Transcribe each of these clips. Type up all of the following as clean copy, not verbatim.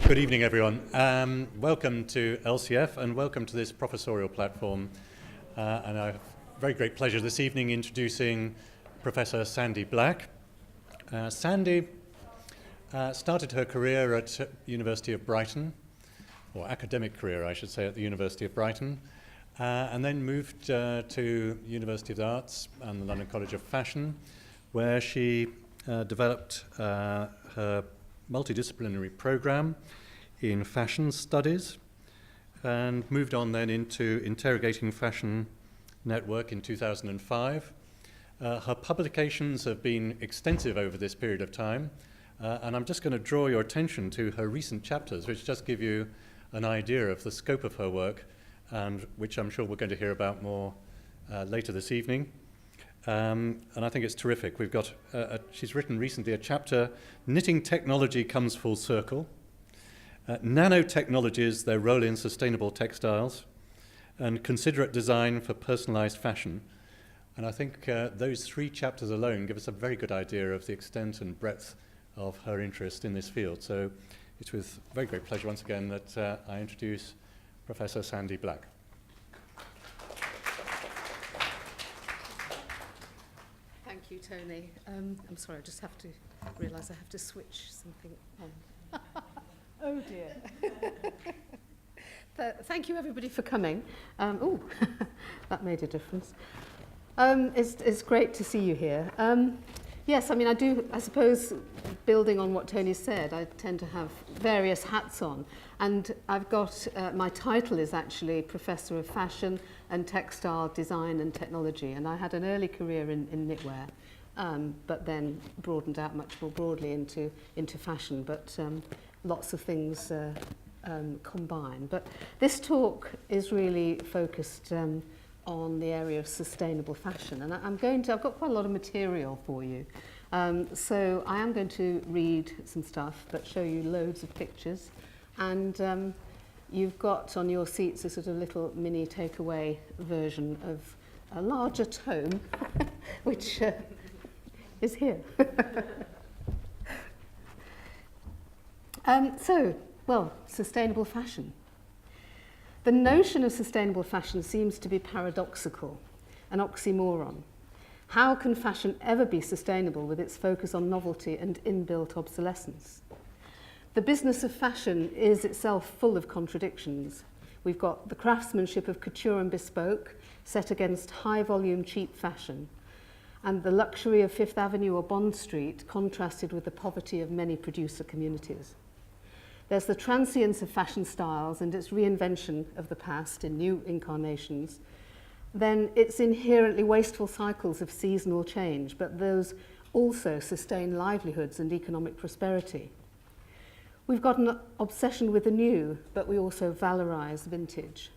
Good evening, everyone. Welcome to LCF and welcome to this professorial platform. And I have a very great pleasure this evening introducing Professor Sandy Black. Sandy started her career at University of Brighton, or academic career, I should say, at the University of Brighton, and then moved to University of the Arts and the London College of Fashion, where she developed her multidisciplinary program in fashion studies and moved on then into Interrogating Fashion Network in 2005. Her publications have been extensive over this period of time, and I'm just going to draw your attention to her recent chapters, which just give you an idea of the scope of her work, and which I'm sure we're going to hear about more later this evening. And I think it's terrific. We've got, she's written recently a chapter, Knitting Technology Comes Full Circle, Nanotechnologies, Their Role in Sustainable Textiles, and Considerate Design for Personalized Fashion. And I think those three chapters alone give us a very good idea of the extent and breadth of her interest in this field. So it's with very great pleasure once again that I introduce Professor Sandy Black. Thank you, Tony. I'm sorry, I just have to realise I have to switch something on. Oh dear. Thank you, everybody, for coming. Oh, that made a difference. It's great to see you here. Yes, I mean, I suppose, building on what Tony said, I tend to have various hats on. And I've got, my title is actually Professor of Fashion and Textile Design and Technology. And I had an early career in knitwear, but then broadened out much more broadly into fashion. But lots of things combine. But this talk is really focused on the area of sustainable fashion. And I've got quite a lot of material for you. So I am going to read some stuff, but show you loads of pictures. And you've got on your seats a sort of little mini takeaway version of a larger tome, which is here. Well, sustainable fashion. The notion of sustainable fashion seems to be paradoxical, an oxymoron. How can fashion ever be sustainable with its focus on novelty and inbuilt obsolescence? The business of fashion is itself full of contradictions. We've got the craftsmanship of couture and bespoke set against high-volume, cheap fashion, and the luxury of Fifth Avenue or Bond Street contrasted with the poverty of many producer communities. There's the transience of fashion styles and its reinvention of the past in new incarnations. Then its inherently wasteful cycles of seasonal change, but those also sustain livelihoods and economic prosperity. We've got an obsession with the new, but we also valorize vintage.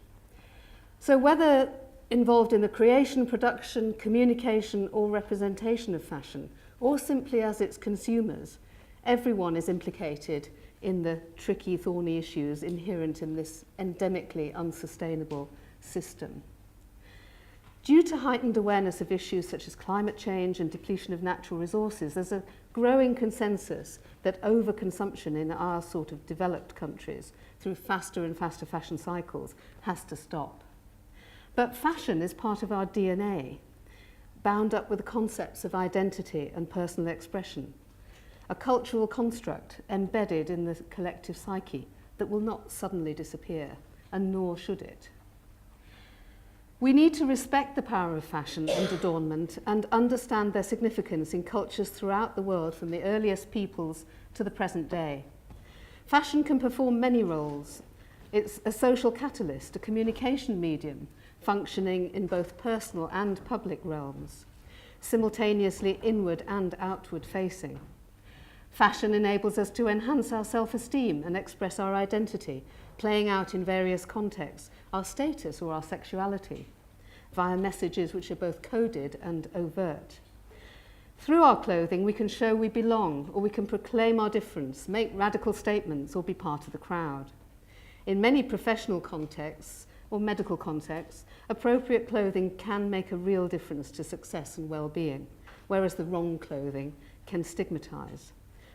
So whether involved in the creation, production, communication, or representation of fashion, or simply as its consumers, everyone is implicated in the tricky, thorny issues inherent in this endemically unsustainable system. Due to heightened awareness of issues such as climate change and depletion of natural resources, there's a growing consensus that overconsumption in our sort of developed countries through faster and faster fashion cycles has to stop. But fashion is part of our DNA, bound up with the concepts of identity and personal expression, a cultural construct embedded in the collective psyche that will not suddenly disappear, and nor should it. We need to respect the power of fashion and adornment and understand their significance in cultures throughout the world, from the earliest peoples to the present day. Fashion can perform many roles. It's a social catalyst, a communication medium, functioning in both personal and public realms, simultaneously inward and outward facing. Fashion enables us to enhance our self-esteem and express our identity, playing out in various contexts our status or our sexuality, via messages which are both coded and overt. Through our clothing, we can show we belong, or we can proclaim our difference, make radical statements, or be part of the crowd. In many professional contexts, or medical contexts, appropriate clothing can make a real difference to success and well-being, whereas the wrong clothing can stigmatize.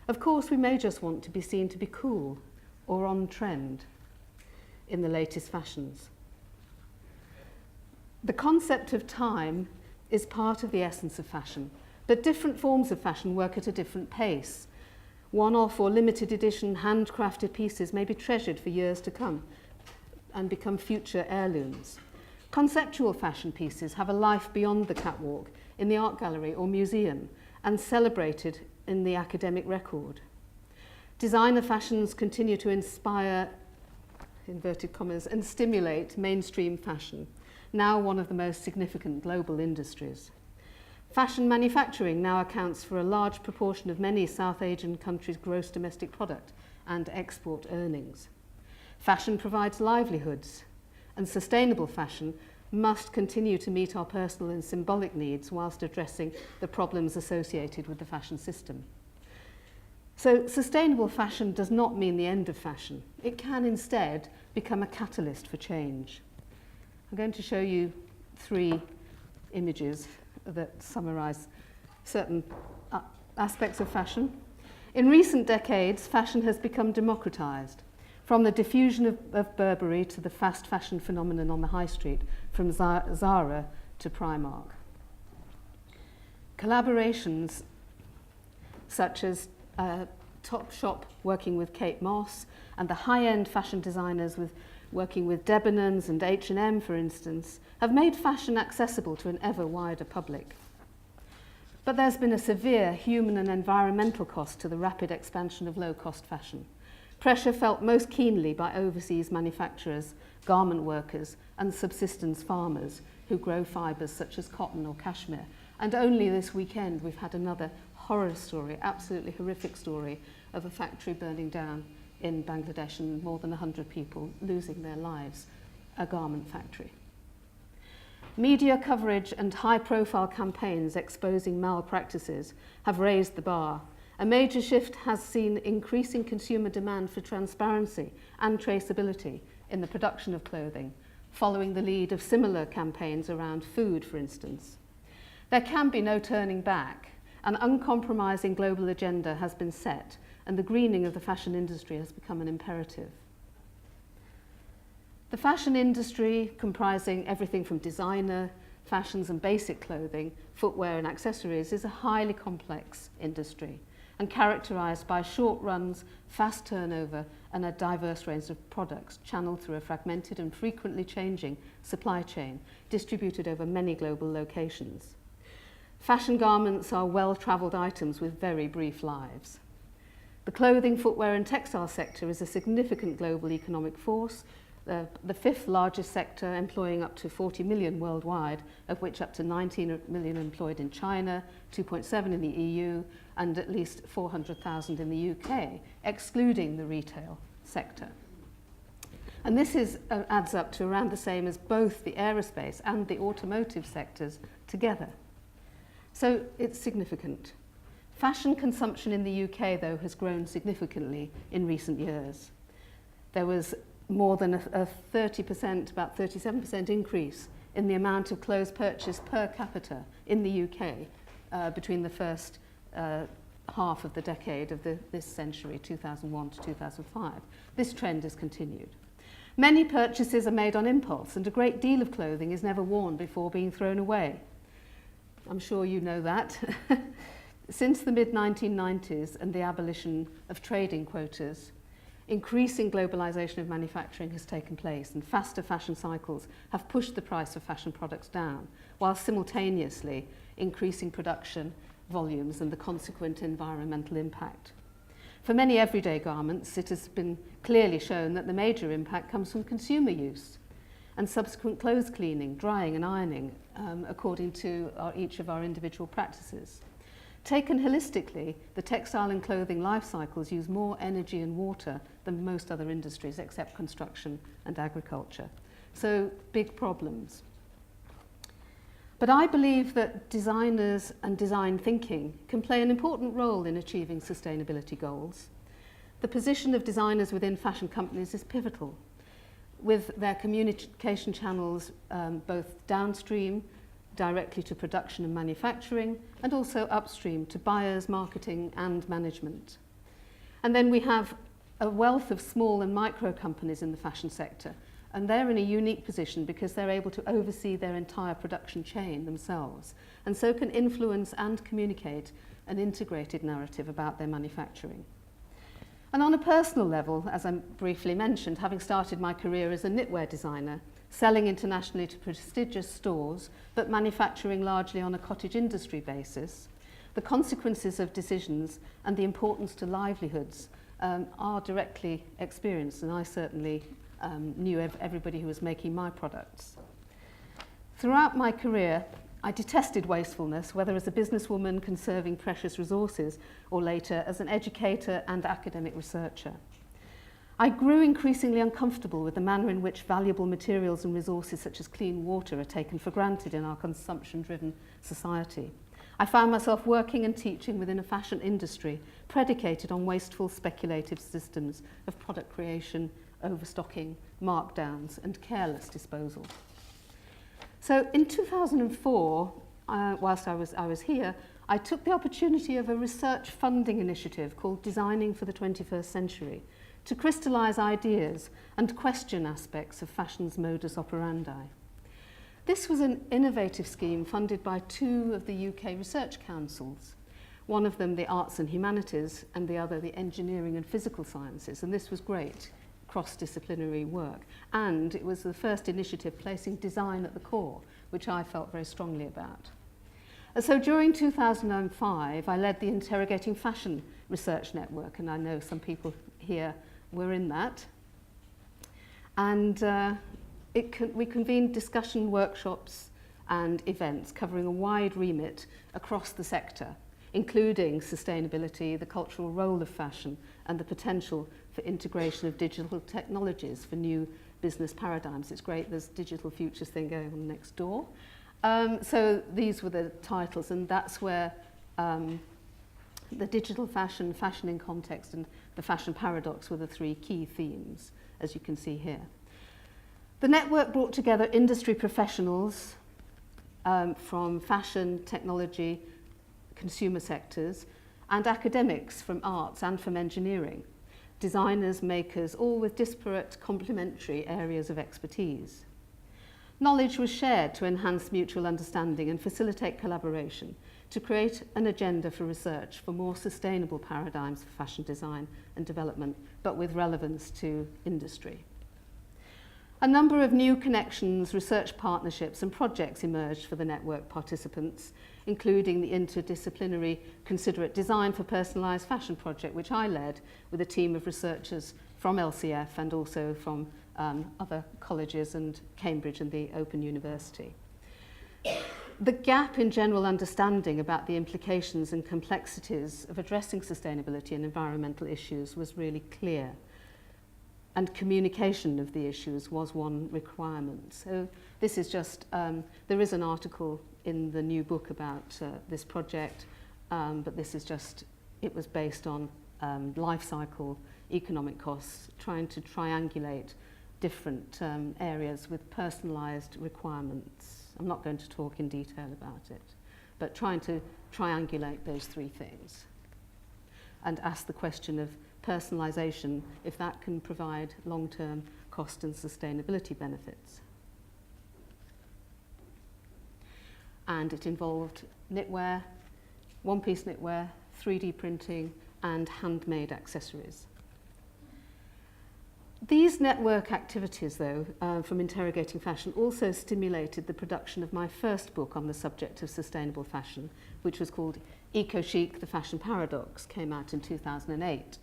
Of course, we may just want to be seen to be cool, or on trend in the latest fashions. The concept of time is part of the essence of fashion, but different forms of fashion work at a different pace. One-off or limited edition handcrafted pieces may be treasured for years to come and become future heirlooms. Conceptual fashion pieces have a life beyond the catwalk in the art gallery or museum and celebrated in the academic record. Designer fashions continue to inspire, inverted commas, and stimulate mainstream fashion, now one of the most significant global industries. Fashion manufacturing now accounts for a large proportion of many South Asian countries' gross domestic product and export earnings. Fashion provides livelihoods, and sustainable fashion must continue to meet our personal and symbolic needs whilst addressing the problems associated with the fashion system. So sustainable fashion does not mean the end of fashion. It can instead become a catalyst for change. I'm going to show you 3 images that summarize certain aspects of fashion. In recent decades, fashion has become democratized. From the diffusion of Burberry to the fast fashion phenomenon on the high street, from Zara to Primark. Collaborations such as Topshop working with Kate Moss and the high-end fashion designers working with Debenhams and H&M, for instance, have made fashion accessible to an ever wider public. But there's been a severe human and environmental cost to the rapid expansion of low-cost fashion. Pressure felt most keenly by overseas manufacturers, garment workers, and subsistence farmers who grow fibres such as cotton or cashmere. And only this weekend we've had another horror story, absolutely horrific story, of a factory burning down in Bangladesh and more than 100 people losing their lives, a garment factory. Media coverage and high-profile campaigns exposing malpractices have raised the bar. A major shift has seen increasing consumer demand for transparency and traceability in the production of clothing, following the lead of similar campaigns around food, for instance. There can be no turning back. An uncompromising global agenda has been set, and the greening of the fashion industry has become an imperative. The fashion industry, comprising everything from designer, fashions and basic clothing, footwear and accessories, is a highly complex industry and characterized by short runs, fast turnover, and a diverse range of products channeled through a fragmented and frequently changing supply chain distributed over many global locations. Fashion garments are well-travelled items with very brief lives. The clothing, footwear and textile sector is a significant global economic force, the 5th largest sector, employing up to 40 million worldwide, of which up to 19 million employed in China, 2.7 in the EU, and at least 400,000 in the UK, excluding the retail sector. And this adds up to around the same as both the aerospace and the automotive sectors together. So it's significant. Fashion consumption in the UK, though, has grown significantly in recent years. There was more than a 30%, about 37% increase in the amount of clothes purchased per capita in the UK between the first half of the decade of this century, 2001 to 2005. This trend has continued. Many purchases are made on impulse, and a great deal of clothing is never worn before being thrown away. I'm sure you know that. Since the mid-1990s and the abolition of trading quotas, increasing globalization of manufacturing has taken place, and faster fashion cycles have pushed the price of fashion products down, while simultaneously increasing production volumes and the consequent environmental impact. For many everyday garments, it has been clearly shown that the major impact comes from consumer use and subsequent clothes cleaning, drying and ironing, according to each of our individual practices. Taken holistically, the textile and clothing life cycles use more energy and water than most other industries except construction and agriculture. So big problems. But I believe that designers and design thinking can play an important role in achieving sustainability goals. The position of designers within fashion companies is pivotal, with their communication channels both downstream, directly to production and manufacturing, and also upstream to buyers, marketing and management. And then we have a wealth of small and micro companies in the fashion sector, and they're in a unique position because they're able to oversee their entire production chain themselves, and so can influence and communicate an integrated narrative about their manufacturing. And on a personal level, as I briefly mentioned, having started my career as a knitwear designer, selling internationally to prestigious stores, but manufacturing largely on a cottage industry basis, the consequences of decisions and the importance to livelihoods are directly experienced, and I certainly knew everybody who was making my products. Throughout my career, I detested wastefulness, whether as a businesswoman conserving precious resources or later as an educator and academic researcher. I grew increasingly uncomfortable with the manner in which valuable materials and resources such as clean water are taken for granted in our consumption-driven society. I found myself working and teaching within a fashion industry predicated on wasteful speculative systems of product creation, overstocking, markdowns, and careless disposal. So in 2004, whilst I was here, I took the opportunity of a research funding initiative called Designing for the 21st Century to crystallise ideas and question aspects of fashion's modus operandi. This was an innovative scheme funded by two of the UK research councils, one of them the Arts and Humanities and the other the Engineering and Physical Sciences, and this was great cross-disciplinary work, and it was the first initiative placing design at the core, which I felt very strongly about. So during 2005, I led the Interrogating Fashion Research Network, and I know some people here were in that. And we convened discussion workshops and events covering a wide remit across the sector, including sustainability, the cultural role of fashion, and the potential for integration of digital technologies for new business paradigms. It's great, there's digital futures thing going on next door. So these were the titles, and that's where the digital fashion, fashion in context, and the fashion paradox were the three key themes, as you can see here. The network brought together industry professionals from fashion, technology, consumer sectors, and academics from arts and from engineering, designers, makers, all with disparate complementary areas of expertise. Knowledge was shared to enhance mutual understanding and facilitate collaboration, to create an agenda for research for more sustainable paradigms for fashion design and development, but with relevance to industry. A number of new connections, research partnerships and projects emerged for the network participants, including the interdisciplinary Considerate Design for Personalised Fashion project, which I led with a team of researchers from LCF and also from other colleges and Cambridge and the Open University. The gap in general understanding about the implications and complexities of addressing sustainability and environmental issues was really clear, and communication of the issues was one requirement. So this is just, there is an article in the new book about this project, but this is just, it was based on life cycle economic costs, trying to triangulate different areas with personalised requirements. I'm not going to talk in detail about it, but trying to triangulate those three things and ask the question of personalisation, if that can provide long-term cost and sustainability benefits. And it involved knitwear, one-piece knitwear, 3D printing, and handmade accessories. These network activities, though, from Interrogating Fashion, also stimulated the production of my first book on the subject of sustainable fashion, which was called Eco-Chic, The Fashion Paradox, came out in 2008.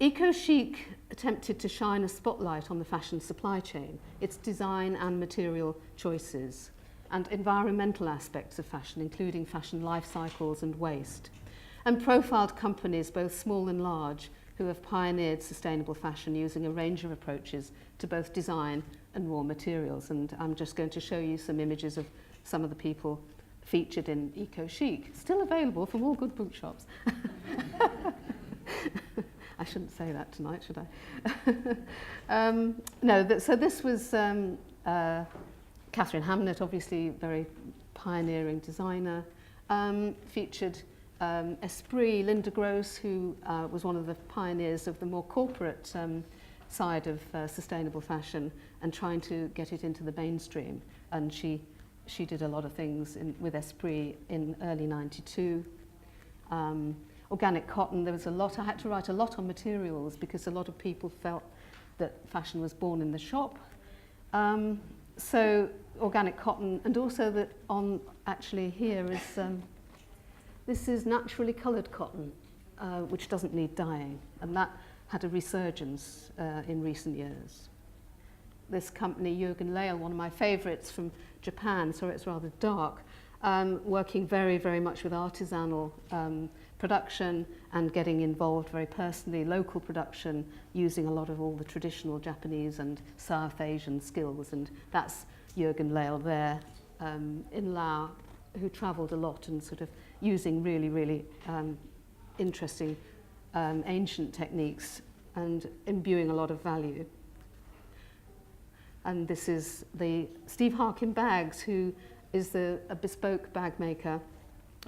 Eco-Chic attempted to shine a spotlight on the fashion supply chain, its design and material choices, and environmental aspects of fashion, including fashion life cycles and waste, and profiled companies, both small and large, who have pioneered sustainable fashion using a range of approaches to both design and raw materials. And I'm just going to show you some images of some of the people featured in Eco-Chic, still available from all good bookshops. I shouldn't say that tonight, should I? So this was Catherine Hamnett, obviously very pioneering designer, featured Esprit, Linda Gross, who was one of the pioneers of the more corporate side of sustainable fashion and trying to get it into the mainstream. And she did a lot of things with Esprit in early 92. Organic cotton, there was a lot. I had to write a lot on materials because a lot of people felt that fashion was born in the shop. So organic cotton, and also that on actually here is, this is naturally coloured cotton, which doesn't need dyeing, and that had a resurgence in recent years. This company, Jürgen Lehl, one of my favourites from Japan, so it's rather dark, working very, very much with artisanal production and getting involved very personally, local production, using a lot of all the traditional Japanese and South Asian skills, and that's Jürgen Lehl there in Laos, who travelled a lot and sort of using really, really interesting ancient techniques and imbuing a lot of value. And this is the Steve Harkin Bags, who is a bespoke bag maker,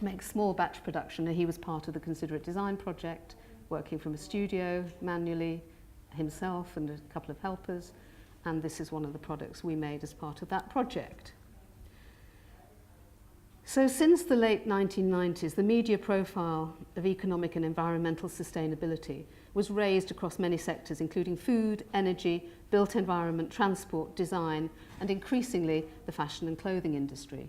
makes small batch production, and he was part of the Considerate Design project, working from a studio manually himself and a couple of helpers, and this is one of the products we made as part of that project. So since the late 1990s, the media profile of economic and environmental sustainability was raised across many sectors, including food, energy, built environment, transport, design, and increasingly the fashion and clothing industry.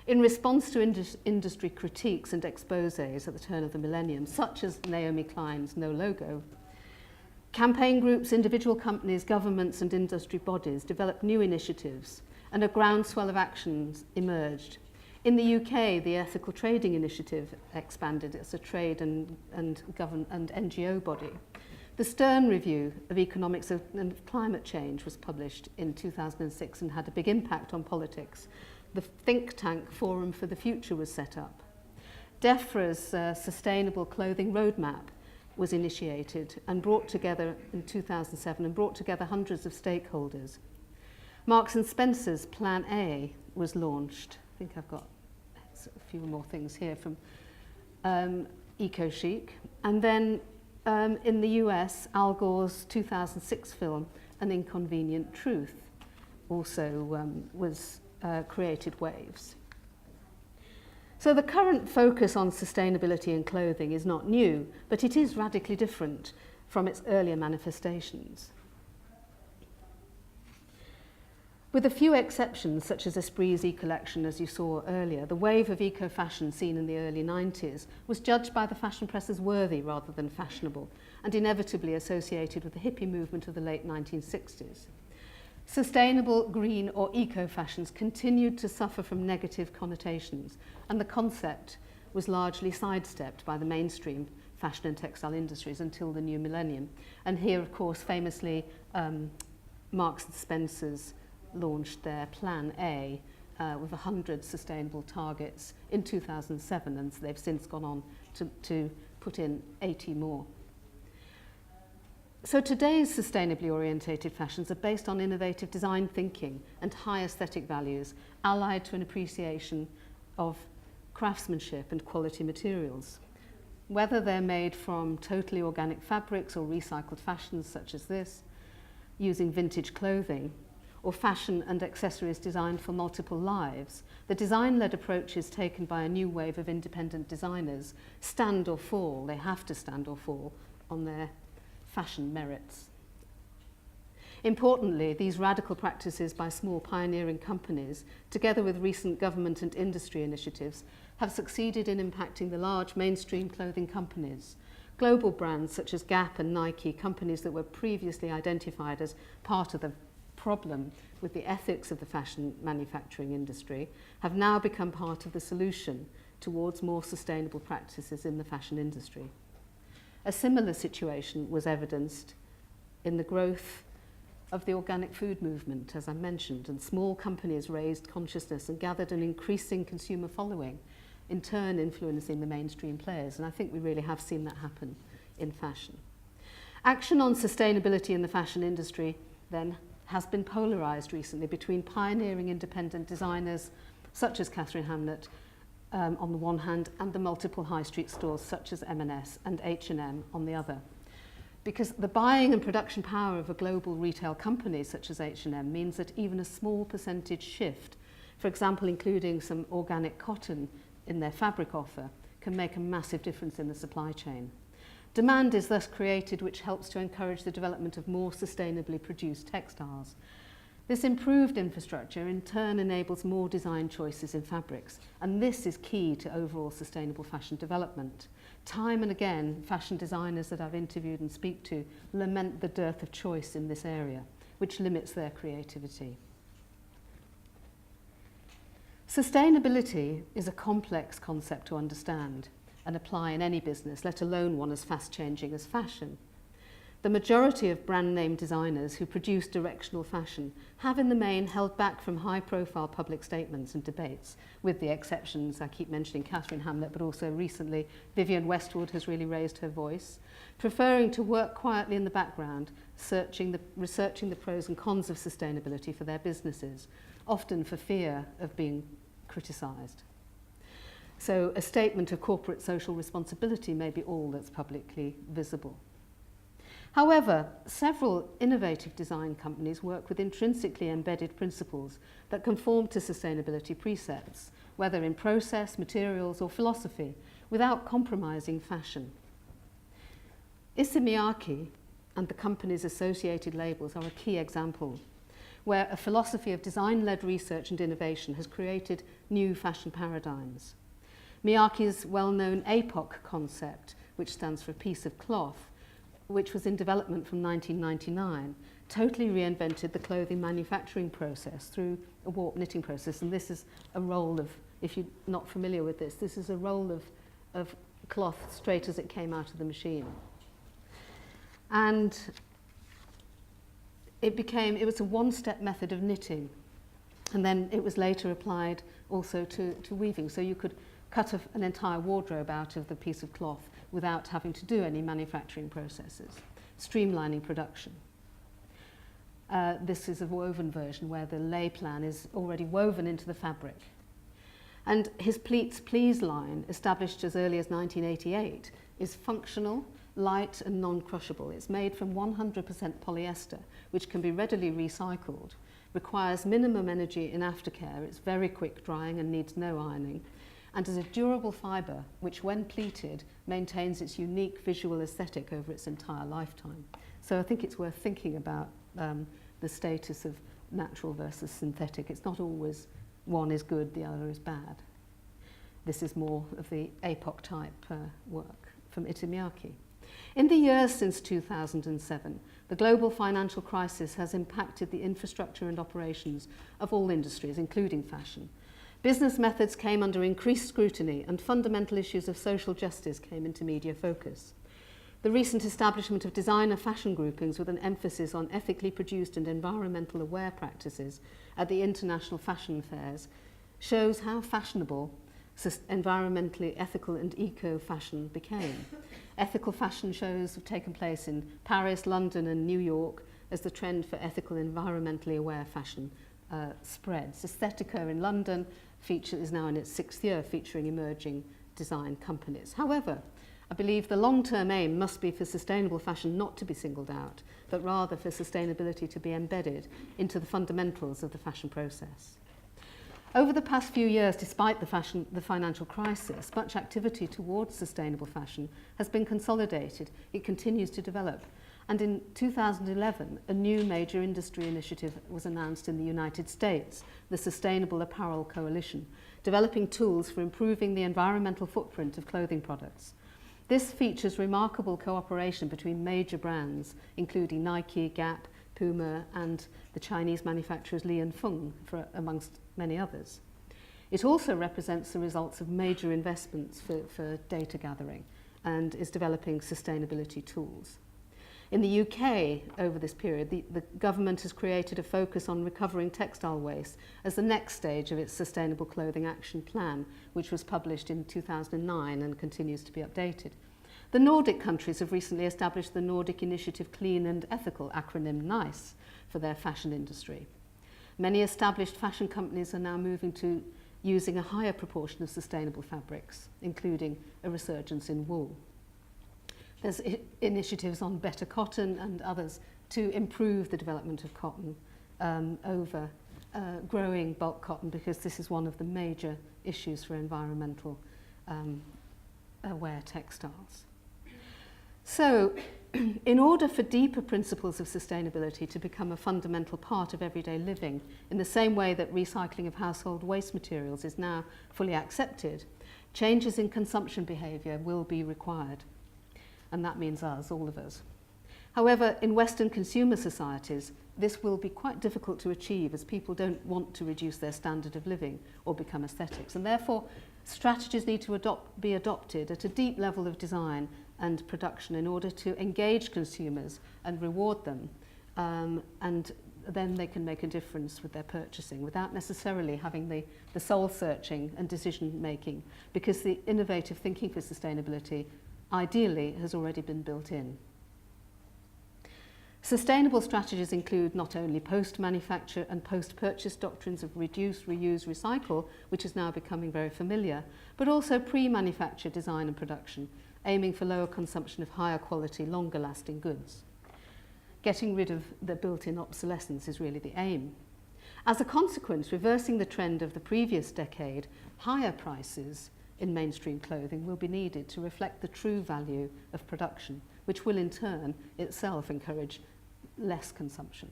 In response to industry critiques and exposés at the turn of the millennium, such as Naomi Klein's No Logo, campaign groups, individual companies, governments and industry bodies developed new initiatives, and a groundswell of actions emerged. In the UK, the Ethical Trading Initiative expanded as a trade and NGO body. The Stern Review of Economics and Climate Change was published in 2006 and had a big impact on politics. The think tank Forum for the Future was set up. DEFRA's Sustainable Clothing Roadmap was initiated and brought together in 2007 and brought together hundreds of stakeholders. Marks and Spencer's Plan A was launched. I think I've got a few more things here from Chic. And then in the US, Al Gore's 2006 film, An Inconvenient Truth, also was created waves. So the current focus on sustainability in clothing is not new, but it is radically different from its earlier manifestations. With a few exceptions, such as Esprit's e-collection, as you saw earlier, the wave of eco-fashion seen in the early 90s was judged by the fashion press as worthy rather than fashionable, and inevitably associated with the hippie movement of the late 1960s. Sustainable, green or eco-fashions continued to suffer from negative connotations, and the concept was largely sidestepped by the mainstream fashion and textile industries until the new millennium. And here, of course, famously, Marks and Spencer's launched their Plan A with 100 sustainable targets in 2007, and they've since gone on to put in 80 more. So today's sustainably orientated fashions are based on innovative design thinking and high aesthetic values, allied to an appreciation of craftsmanship and quality materials. Whether they're made from totally organic fabrics or recycled fashions such as this, using vintage clothing, or fashion and accessories designed for multiple lives, the design-led approaches taken by a new wave of independent designers stand or fall, they have to stand or fall, on their fashion merits. Importantly, these radical practices by small pioneering companies, together with recent government and industry initiatives, have succeeded in impacting the large mainstream clothing companies. Global brands such as Gap and Nike, companies that were previously identified as part of the problem with the ethics of the fashion manufacturing industry, have now become part of the solution towards more sustainable practices in the fashion industry. A similar situation was evidenced in the growth of the organic food movement, as I mentioned, and small companies raised consciousness and gathered an increasing consumer following, in turn influencing the mainstream players, and I think we really have seen that happen in fashion. Action on sustainability in the fashion industry, then, has been polarised recently between pioneering independent designers such as Catherine Hamnett on the one hand, and the multiple high street stores such as M&S and H&M on the other. Because the buying and production power of a global retail company such as H&M means that even a small percentage shift, for example including some organic cotton in their fabric offer, can make a massive difference in the supply chain. Demand is thus created, which helps to encourage the development of more sustainably produced textiles. This improved infrastructure in turn enables more design choices in fabrics, and this is key to overall sustainable fashion development. Time and again, fashion designers that I've interviewed and speak to lament the dearth of choice in this area, which limits their creativity. Sustainability is a complex concept to understand and apply in any business, let alone one as fast-changing as fashion. The majority of brand name designers who produce directional fashion have in the main held back from high-profile public statements and debates, with the exceptions. I keep mentioning Catherine Hamlet, but also recently Vivienne Westwood has really raised her voice, preferring to work quietly in the background, researching the pros and cons of sustainability for their businesses, often for fear of being criticised. So a statement of corporate social responsibility may be all that's publicly visible. However, several innovative design companies work with intrinsically embedded principles that conform to sustainability precepts, whether in process, materials, or philosophy, without compromising fashion. Issey Miyake and the company's associated labels are a key example, where a philosophy of design-led research and innovation has created new fashion paradigms. Miyake's well-known APOC concept, which stands for a piece of cloth, which was in development from 1999, totally reinvented the clothing manufacturing process through a warp knitting process. And this is a roll of, if you're not familiar with this is a roll of cloth straight as it came out of the machine. And it was a one-step method of knitting. And then it was later applied also to weaving. So you could cut an entire wardrobe out of the piece of cloth without having to do any manufacturing processes, streamlining production. This is a woven version where the lay plan is already woven into the fabric. And his Pleats Please line, established as early as 1988, is functional, light and non-crushable. It's made from 100% polyester, which can be readily recycled, requires minimum energy in aftercare, it's very quick drying and needs no ironing, and is a durable fibre which, when pleated, maintains its unique visual aesthetic over its entire lifetime. So I think it's worth thinking about the status of natural versus synthetic. It's not always one is good, the other is bad. This is more of the APOC type work from Issey Miyake. In the years since 2007, the global financial crisis has impacted the infrastructure and operations of all industries, including fashion. Business methods came under increased scrutiny and fundamental issues of social justice came into media focus. The recent establishment of designer fashion groupings with an emphasis on ethically produced and environmental aware practices at the international fashion fairs shows how fashionable environmentally ethical and eco-fashion became. Ethical fashion shows have taken place in Paris, London and New York as the trend for ethical and environmentally aware fashion spreads. Aesthetica in London is now in its 6th year, featuring emerging design companies. However, I believe the long-term aim must be for sustainable fashion not to be singled out, but rather for sustainability to be embedded into the fundamentals of the fashion process. Over the past few years, despite the financial crisis, much activity towards sustainable fashion has been consolidated. It continues to develop. And in 2011, a new major industry initiative was announced in the United States, the Sustainable Apparel Coalition, developing tools for improving the environmental footprint of clothing products. This features remarkable cooperation between major brands, including Nike, Gap, Puma, and the Chinese manufacturers Li and Feng, amongst many others. It also represents the results of major investments for data gathering and is developing sustainability tools. In the UK, over this period, the government has created a focus on recovering textile waste as the next stage of its Sustainable Clothing Action Plan, which was published in 2009 and continues to be updated. The Nordic countries have recently established the Nordic Initiative Clean and Ethical, acronym NICE, for their fashion industry. Many established fashion companies are now moving to using a higher proportion of sustainable fabrics, including a resurgence in wool. There's initiatives on better cotton and others to improve the development of cotton over growing bulk cotton, because this is one of the major issues for environmental aware textiles. So, in order for deeper principles of sustainability to become a fundamental part of everyday living, in the same way that recycling of household waste materials is now fully accepted, changes in consumption behaviour will be required. And that means us, all of us. However, in Western consumer societies, this will be quite difficult to achieve, as people don't want to reduce their standard of living or become aesthetics. And therefore, strategies need to be adopted at a deep level of design and production in order to engage consumers and reward them, and then they can make a difference with their purchasing without necessarily having the soul searching and decision making, because the innovative thinking for sustainability ideally has already been built in. Sustainable strategies include not only post-manufacture and post-purchase doctrines of reduce, reuse, recycle, which is now becoming very familiar, but also pre-manufacture design and production, aiming for lower consumption of higher quality, longer lasting goods. Getting rid of the built-in obsolescence is really the aim. As a consequence, reversing the trend of the previous decade, higher prices in mainstream clothing will be needed to reflect the true value of production, which will in turn itself encourage less consumption.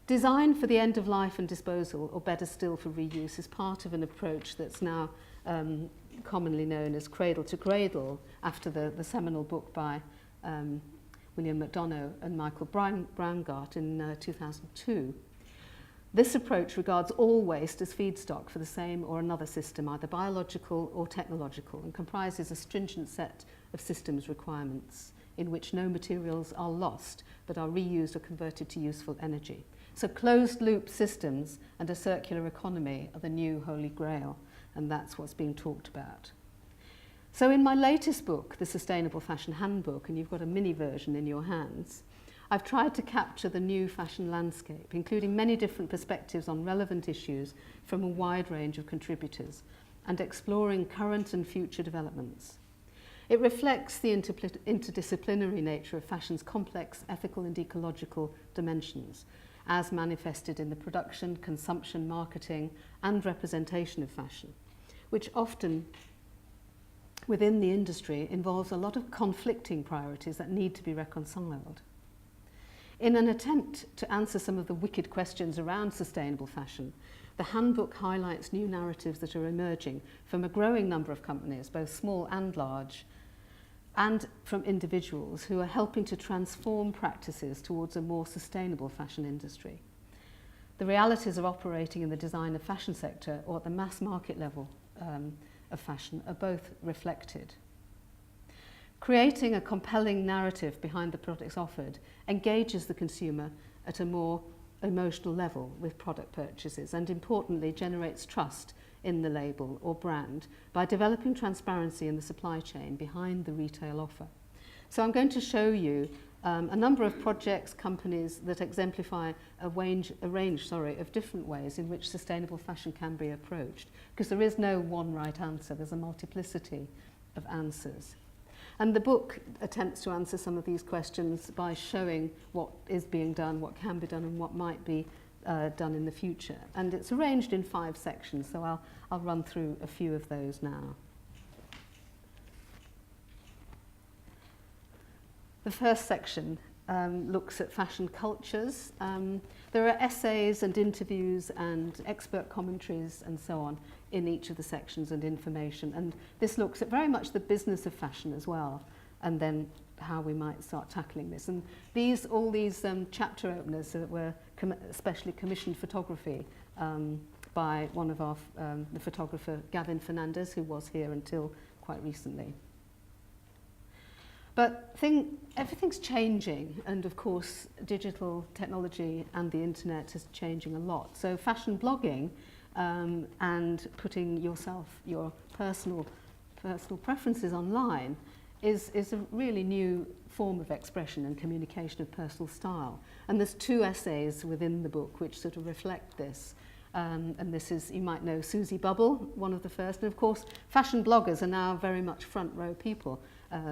Design for the end of life and disposal, or better still for reuse, is part of an approach that's now commonly known as cradle to cradle, after the seminal book by William McDonough and Michael Braungart in 2002. This approach regards all waste as feedstock for the same or another system, either biological or technological, and comprises a stringent set of systems requirements in which no materials are lost but are reused or converted to useful energy. So closed-loop systems and a circular economy are the new holy grail, and that's what's being talked about. So in my latest book, The Sustainable Fashion Handbook, and you've got a mini version in your hands, I've tried to capture the new fashion landscape, including many different perspectives on relevant issues from a wide range of contributors, and exploring current and future developments. It reflects the interdisciplinary nature of fashion's complex ethical and ecological dimensions, as manifested in the production, consumption, marketing, and representation of fashion, which often within the industry involves a lot of conflicting priorities that need to be reconciled. In an attempt to answer some of the wicked questions around sustainable fashion, the handbook highlights new narratives that are emerging from a growing number of companies, both small and large, and from individuals who are helping to transform practices towards a more sustainable fashion industry. The realities of operating in the design of fashion sector or at the mass market level of fashion are both reflected. Creating a compelling narrative behind the products offered engages the consumer at a more emotional level with product purchases, and importantly generates trust in the label or brand by developing transparency in the supply chain behind the retail offer. So I'm going to show you a number of projects, companies that exemplify a range of different ways in which sustainable fashion can be approached, because there is no one right answer, there's a multiplicity of answers. And the book attempts to answer some of these questions by showing what is being done, what can be done, and what might be done in the future. And it's arranged in 5 sections, so I'll run through a few of those now. The first section looks at fashion cultures. There are essays and interviews and expert commentaries and so on in each of the sections, and information. And this looks at very much the business of fashion as well, and then how we might start tackling this. And all these chapter openers that were especially commissioned photography by one of our, the photographer Gavin Fernandez, who was here until quite recently. But everything's changing, and of course digital technology and the internet is changing a lot. So fashion blogging and putting your personal preferences online is a really new form of expression and communication of personal style. And there's 2 essays within the book which sort of reflect this. And this is, you might know Susie Bubble, one of the first. And of course, fashion bloggers are now very much front row people.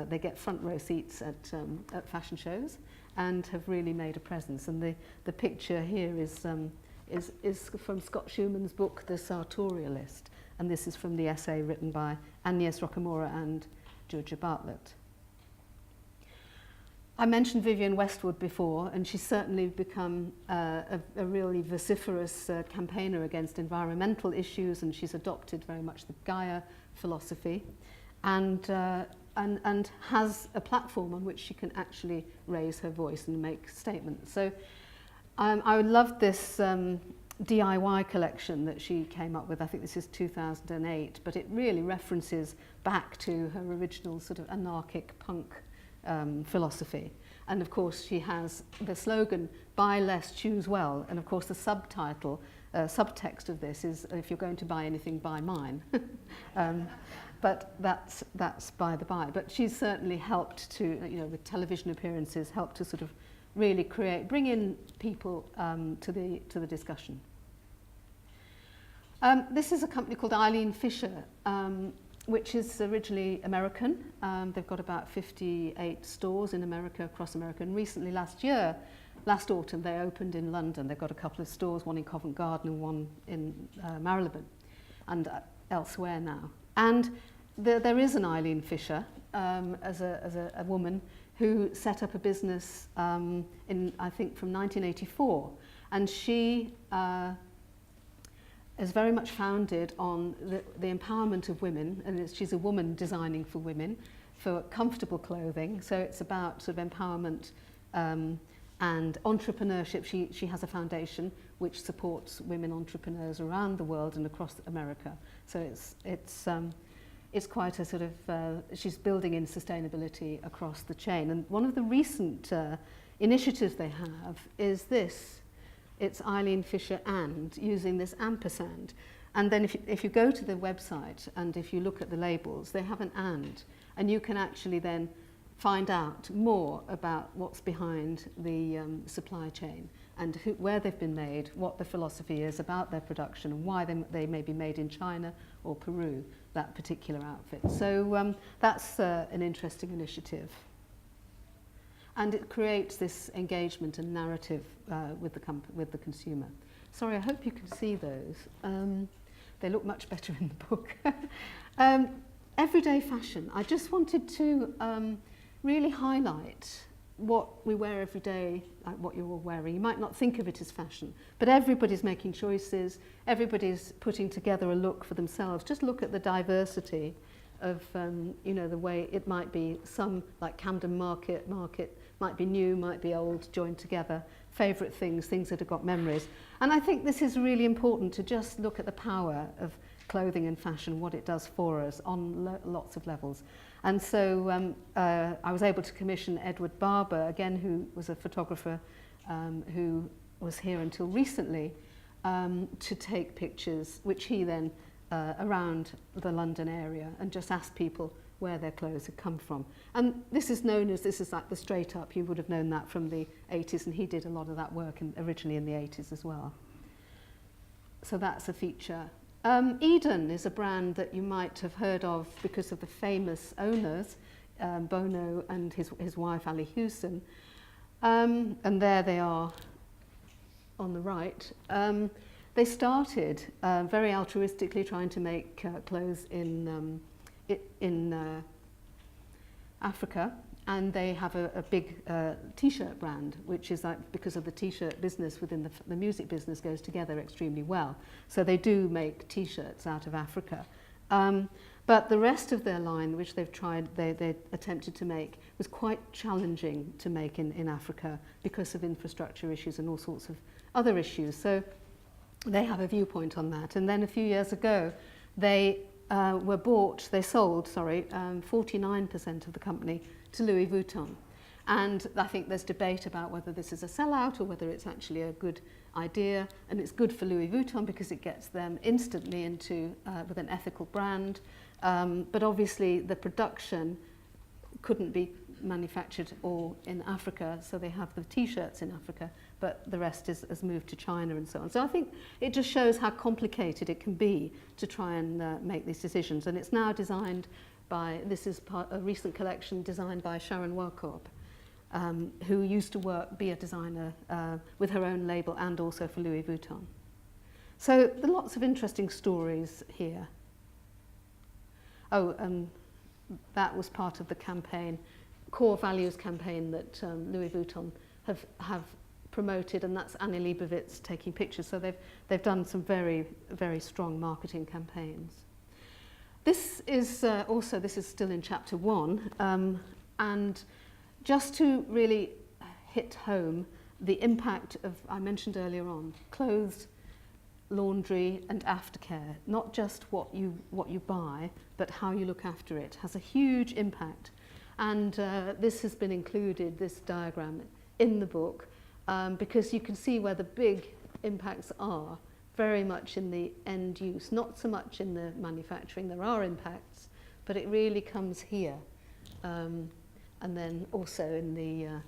They get front row seats at fashion shows and have really made a presence. And the picture here is from Scott Schumann's book, The Sartorialist. And this is from the essay written by Agnès Rocamora and Georgia Bartlett. I mentioned Vivienne Westwood before, and she's certainly become a really vociferous campaigner against environmental issues, and she's adopted very much the Gaia philosophy, and has a platform on which she can actually raise her voice and make statements. So I would love this DIY collection that she came up with. I think this is 2008, but it really references back to her original sort of anarchic punk philosophy. And of course she has the slogan, buy less, choose well. And of course the subtitle, subtext of this is, if you're going to buy anything, buy mine. But that's by the by. But she's certainly helped to, with television appearances, helped to sort of really bring in people to the discussion. This is a company called Eileen Fisher, which is originally American. They've got about 58 stores in America, across America. And recently, last autumn, they opened in London. They've got a couple of stores, one in Covent Garden and one in Marylebone, and elsewhere now. And there is an Eileen Fisher as a woman who set up a business I think, from 1984. And she is very much founded on the empowerment of women, and she's a woman designing for women, for comfortable clothing. So it's about sort of empowerment and entrepreneurship. She has a foundation which supports women entrepreneurs around the world and across America. So it's quite a sort of, she's building in sustainability across the chain. And one of the recent initiatives they have is this. It's Eileen Fisher and, using this ampersand. And then if you go to the website and if you look at the labels, they have an and you can actually then find out more about what's behind the supply chain and where they've been made, what the philosophy is about their production and why they may be made in China or Peru, that particular outfit. So that's an interesting initiative. And it creates this engagement and narrative with the consumer. Sorry, I hope you can see those. They look much better in the book. Everyday fashion. I just wanted to really highlight what we wear every day, like what you're all wearing. You might not think of it as fashion, but everybody's making choices. Everybody's putting together a look for themselves. Just look at the diversity of the way it might be. Some, like Camden Market might be new, might be old, joined together. Favourite things that have got memories. And I think this is really important, to just look at the power of clothing and fashion, what it does for us on lots of levels. And so I was able to commission Edward Barber, again, who was a photographer who was here until recently, to take pictures, which he then around the London area, and just asked people where their clothes had come from. And this is like the straight up. You would have known that from the 80s, and he did a lot of that work originally in the 80s as well. So that's a feature. Eden is a brand that you might have heard of because of the famous owners, Bono and his wife Ali Hewson. And there they are on the right. They started very altruistically trying to make clothes in Africa, and they have a big t-shirt brand, which is like, because of the t-shirt business within the music business goes together extremely well. So they do make t-shirts out of Africa. But the rest of their line, which they attempted to make, was quite challenging to make in Africa because of infrastructure issues and all sorts of other issues. So they have a viewpoint on that. And then a few years ago, they sold 49% of the company to Louis Vuitton. And I think there's debate about whether this is a sellout or whether it's actually a good idea. And it's good for Louis Vuitton because it gets them instantly into with an ethical brand. But obviously the production couldn't be manufactured all in Africa, so they have the t-shirts in Africa, but the rest has moved to China and so on. So I think it just shows how complicated it can be to try and make these decisions. And it's now designed by, this is a recent collection designed by Sharon Warkop, who used to be a designer with her own label and also for Louis Vuitton. So there are lots of interesting stories here. Oh, that was part of the campaign, core values campaign that Louis Vuitton have promoted, and that's Annie Leibovitz taking pictures. So they've done some very, very strong marketing campaigns. This is this is still in chapter 1, and just to really hit home the impact of, I mentioned earlier on, clothes, laundry and aftercare, not just what you buy, but how you look after it, has a huge impact. And this has been included, this diagram, in the book, because you can see where the big impacts are, very much in the end use, not so much in the manufacturing. There are impacts, but it really comes here. And then also in the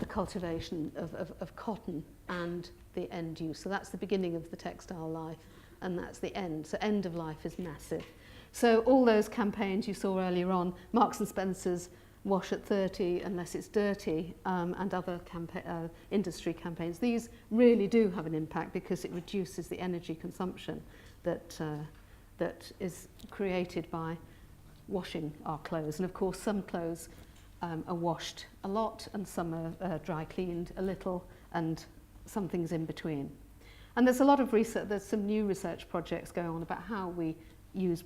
cultivation of cotton and the end use. So that's the beginning of the textile life, and that's the end. So end of life is massive. So all those campaigns you saw earlier on, Marks and Spencer's wash at 30 unless it's dirty, and other industry campaigns, these really do have an impact because it reduces the energy consumption that is created by washing our clothes. And of course some clothes are washed a lot and some are dry cleaned a little, and some things in between. And there's a lot of research, there's some new research projects going on about how we use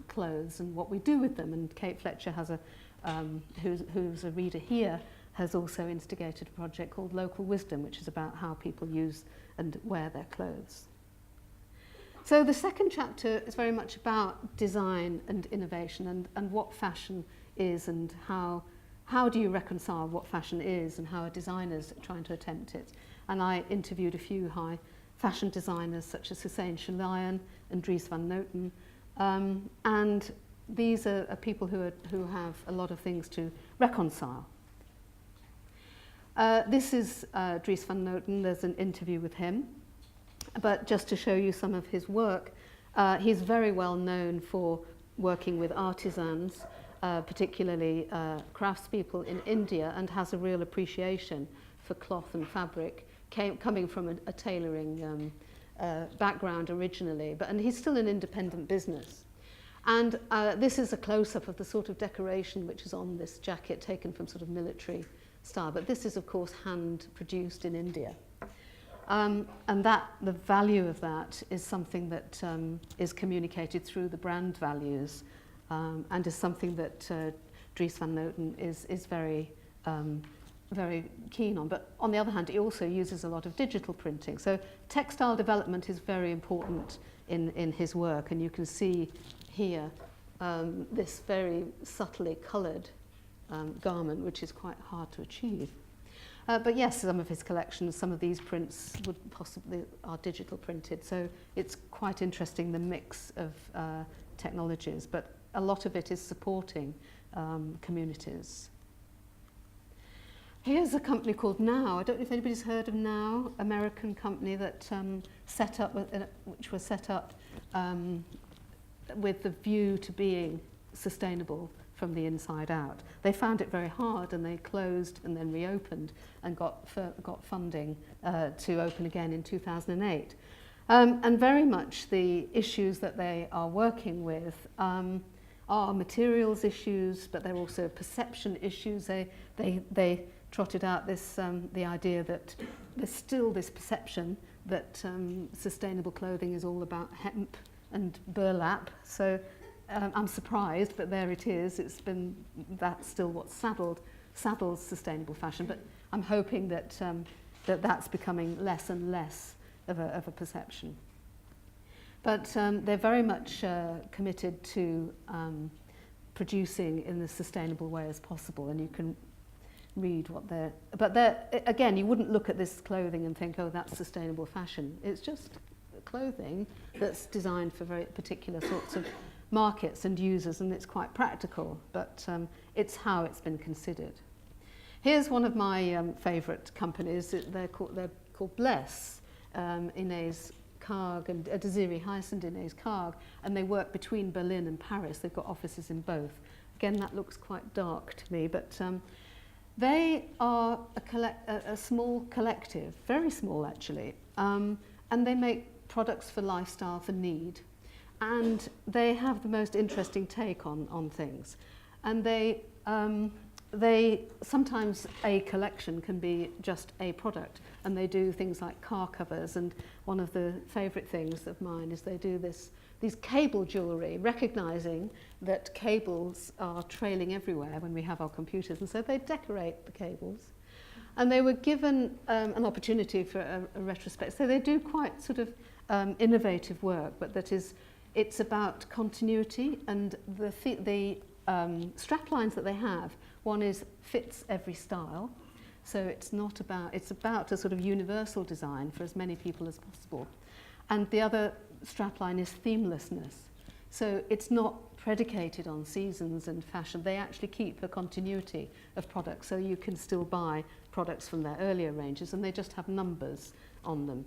clothes and what we do with them. And Kate Fletcher has who's a reader here, has also instigated a project called Local Wisdom, which is about how people use and wear their clothes. So the second chapter is very much about design and innovation and what fashion is, and how do you reconcile what fashion is and how are designers trying to attempt it. And I interviewed a few high fashion designers such as Hussein Chalayan and Dries van Noten, and these are people who have a lot of things to reconcile. This is Dries van Noten. There's an interview with him. But just to show you some of his work, he's very well known for working with artisans, particularly craftspeople in India, and has a real appreciation for cloth and fabric, coming from a tailoring background originally, and he's still an independent business. And this is a close-up of the sort of decoration which is on this jacket, taken from sort of military style, but this is of course hand-produced in India. And the value of that is something that is communicated through the brand values, and is something that Dries van Noten is very keen on. But on the other hand, he also uses a lot of digital printing. So textile development is very important in his work, and you can see here this very subtly coloured garment, which is quite hard to achieve. But yes, some of his collections, some of these prints would possibly are digital printed. So it's quite interesting, the mix of technologies, but a lot of it is supporting communities. Here's a company called Now. I don't know if anybody's heard of Now, American company that which was set up with the view to being sustainable from the inside out. They found it very hard, and they closed and then reopened and got funding to open again in 2008. And very much the issues that they are working with are materials issues, but they're also perception issues. They trotted out this the idea that there's still this perception that sustainable clothing is all about hemp and burlap. So I'm surprised, but there it is. That's still what saddles sustainable fashion. But I'm hoping that that's becoming less and less of a perception. But they're very much committed to producing in as sustainable way as possible, and you can read what they're. But again, you wouldn't look at this clothing and think, oh, that's sustainable fashion. It's just clothing that's designed for very particular sorts of markets and users, and it's quite practical, but it's how it's been considered. Here's one of my favourite companies. They're called Bless, Inés Carg and Desiree Hyacinth Inés Carg, and they work between Berlin and Paris. They've got offices in both. Again, that looks quite dark to me, but they are a small collective, very small actually, and they make products for lifestyle, for need, and they have the most interesting take on things. And they sometimes a collection can be just a product, and they do things like car covers, and one of the favourite things of mine is they do these cable jewellery, recognising that cables are trailing everywhere when we have our computers, and so they decorate the cables. And they were given an opportunity for a retrospect, so they do quite sort of innovative work, but it's about continuity, and the strap lines that they have, one is fits every style, so it's about a sort of universal design for as many people as possible. And the other strapline is themelessness, so it's not predicated on seasons and fashion. They actually keep a continuity of products, so you can still buy products from their earlier ranges, and they just have numbers on them.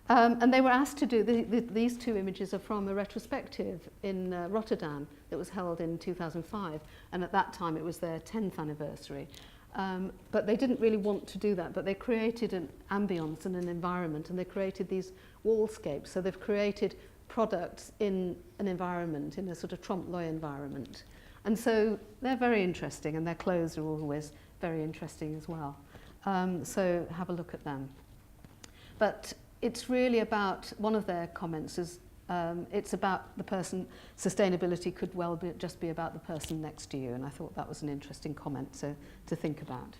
And they were asked to do, these two images are from a retrospective in Rotterdam that was held in 2005, and at that time it was their 10th anniversary. But they didn't really want to do that, but they created an ambience and an environment, and they created these wallscapes. So they've created products in an environment, in a sort of trompe-l'oeil environment. And so they're very interesting, and their clothes are always very interesting as well. So have a look at them. But it's really about, one of their comments is, it's about the person, sustainability could well just be about the person next to you, and I thought that was an interesting comment to think about.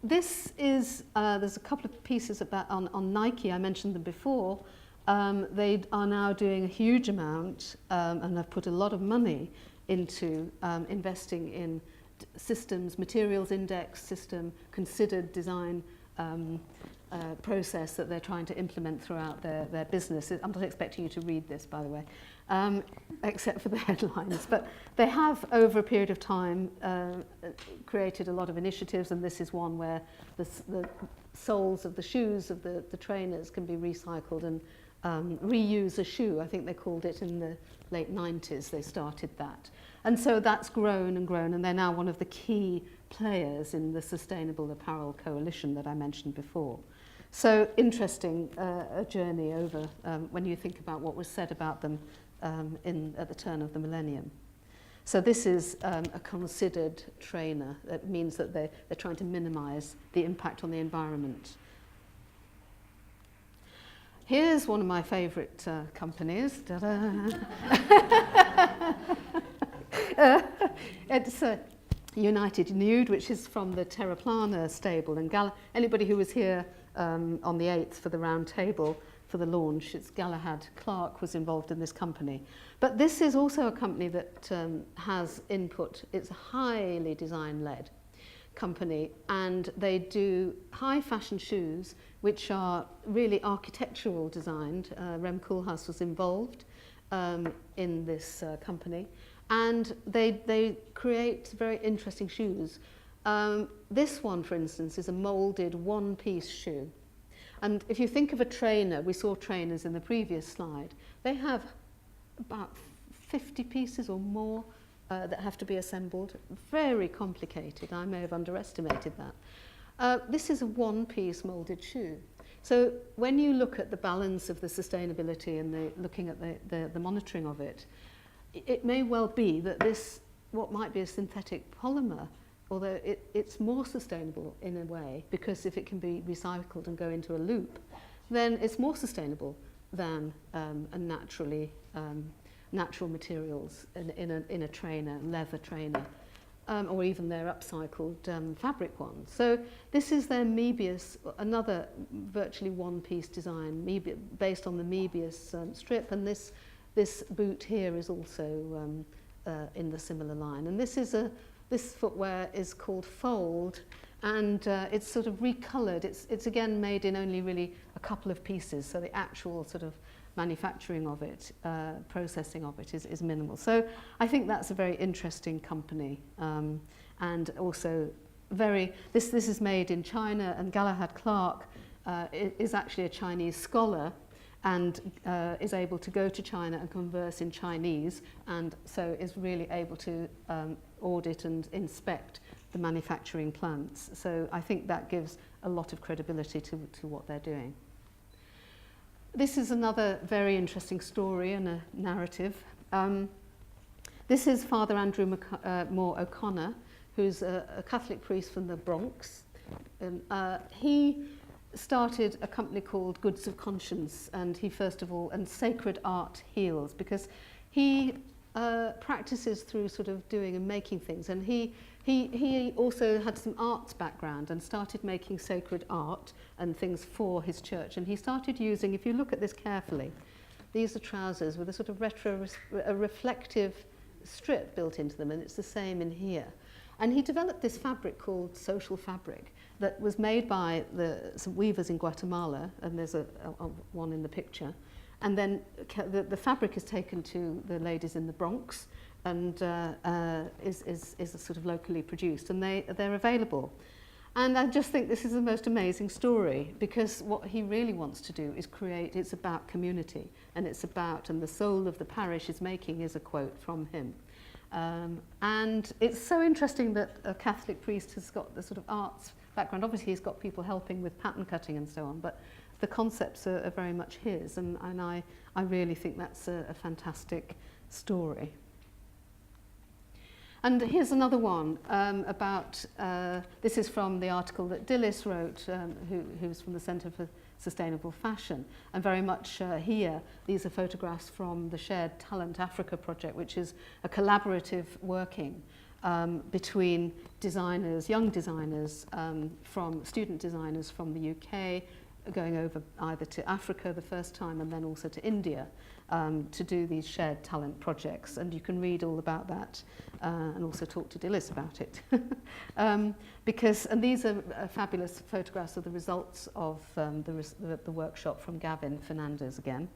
This is, there's a couple of pieces about on Nike, I mentioned them before. They are now doing a huge amount and have put a lot of money into investing in systems, materials index system, considered design process that they're trying to implement throughout their business. I'm not expecting you to read this, by the way, except for the headlines. But they have, over a period of time, created a lot of initiatives, and this is one where the soles of the shoes of the trainers can be recycled and reuse a shoe. I think they called it in the late 90s, they started that. And so that's grown and grown, and they're now one of the key players in the Sustainable Apparel Coalition that I mentioned before. So interesting, a journey over when you think about what was said about them at the turn of the millennium. So this is a considered trainer. That means that they're trying to minimize the impact on the environment. Here's one of my favorite companies. It's United Nude, which is from the Terraplana stable. And anybody who was here on the 8th for the round table for the launch, it's Galahad Clark was involved in this company. But this is also a company that has input. It's a highly design-led company, and they do high fashion shoes which are really architectural designed. Rem Koolhaas was involved in this company, and they create very interesting shoes. This one, for instance, is a moulded one-piece shoe. And if you think of a trainer, we saw trainers in the previous slide, they have about 50 pieces or more that have to be assembled. Very complicated. I may have underestimated that. This is a one-piece moulded shoe. So when you look at the balance of the sustainability and looking at the monitoring of it, it may well be that this, what might be a synthetic polymer, although it's more sustainable in a way, because if it can be recycled and go into a loop, then it's more sustainable than a natural materials in a trainer, leather trainer, or even their upcycled fabric ones. So this is their Mebius, another virtually one-piece design, based on the Mebius strip, and this boot here is also in the similar line. And this footwear is called Fold, and it's sort of recolored. It's again made in only really a couple of pieces, so the actual sort of manufacturing of it, processing of it is minimal. So I think that's a very interesting company, and also this is made in China, and Galahad Clark is actually a Chinese scholar and is able to go to China and converse in Chinese, and so is really able to audit and inspect the manufacturing plants. So I think that gives a lot of credibility to what they're doing. This is another very interesting story and a narrative. This is Father Andrew Moore O'Connor, who's a Catholic priest from the Bronx. And he started a company called Goods of Conscience, and he first of all, and Sacred Art Heals, because he practices through sort of doing and making things, and he also had some arts background and started making sacred art and things for his church. And he started using, if you look at this carefully, these are trousers with a sort of reflective strip built into them, and it's the same in here. And he developed this fabric called social fabric that was made by some weavers in Guatemala, and there's a one in the picture. And then the fabric is taken to the ladies in the Bronx and is sort of locally produced, and they're available. And I just think this is the most amazing story, because what he really wants to do is create, it's about community, and it's about, and the soul of the parish is making, is a quote from him. And it's so interesting that a Catholic priest has got the sort of arts background. Obviously he's got people helping with pattern cutting and so on, but the concepts are very much his, and I really think that's a fantastic story. And here's another one about, this is from the article that Dilys wrote, who's from the Centre for Sustainable Fashion, and very much here, these are photographs from the Shared Talent Africa project, which is a collaborative working between designers, young designers, from student designers from the UK, going over either to Africa the first time and then also to India to do these shared talent projects. And you can read all about that and also talk to Dilys about it. And these are fabulous photographs of the results of the workshop from Gavin Fernandez again.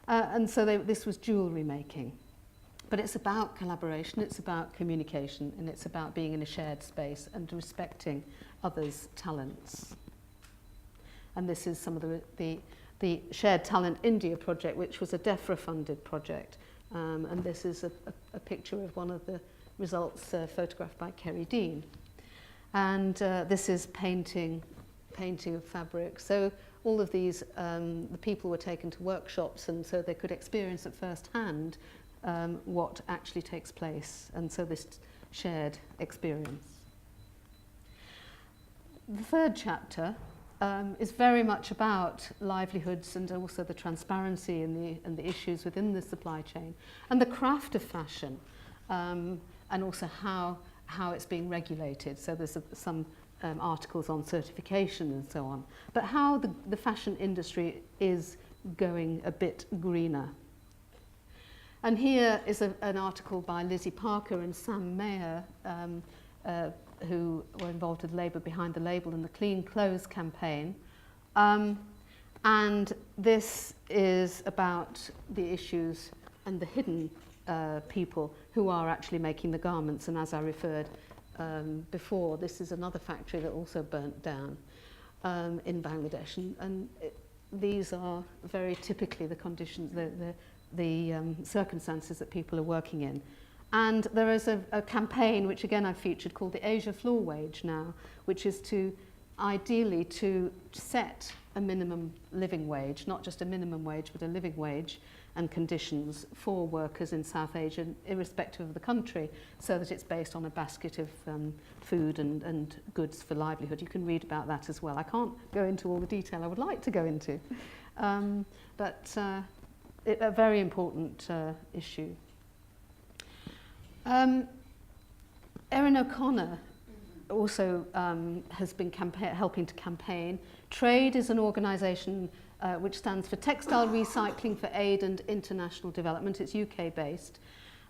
And so this was jewellery making. But it's about collaboration, it's about communication, and it's about being in a shared space and respecting others' talents. And this is some of the Shared Talent India project, which was a DEFRA-funded project. And this is a picture of one of the results photographed by Kerry Dean. And this is painting of fabric. So all of these, the people were taken to workshops, and so they could experience at first hand what actually takes place. And so this shared experience. The third chapter is very much about livelihoods and also the transparency and the issues within the supply chain and the craft of fashion, and also how it's being regulated. So there's some articles on certification and so on, but how the fashion industry is going a bit greener. And here is an article by Lizzie Parker and Sam Mayer, who were involved with Labour Behind the Label and the Clean Clothes campaign. And this is about the issues and the hidden people who are actually making the garments. And as I referred before, this is another factory that also burnt down in Bangladesh. And these are very typically the conditions, the circumstances that people are working in. And there is a campaign, which again I've featured, called the Asia Floor Wage now, which is to ideally to set a minimum living wage, not just a minimum wage, but a living wage and conditions for workers in South Asia, irrespective of the country, so that it's based on a basket of food and goods for livelihood. You can read about that as well. I can't go into all the detail I would like to go into, but a very important issue. Erin O'Connor also has been helping to campaign. Trade is an organisation which stands for Textile Recycling for Aid and International Development. It's UK based,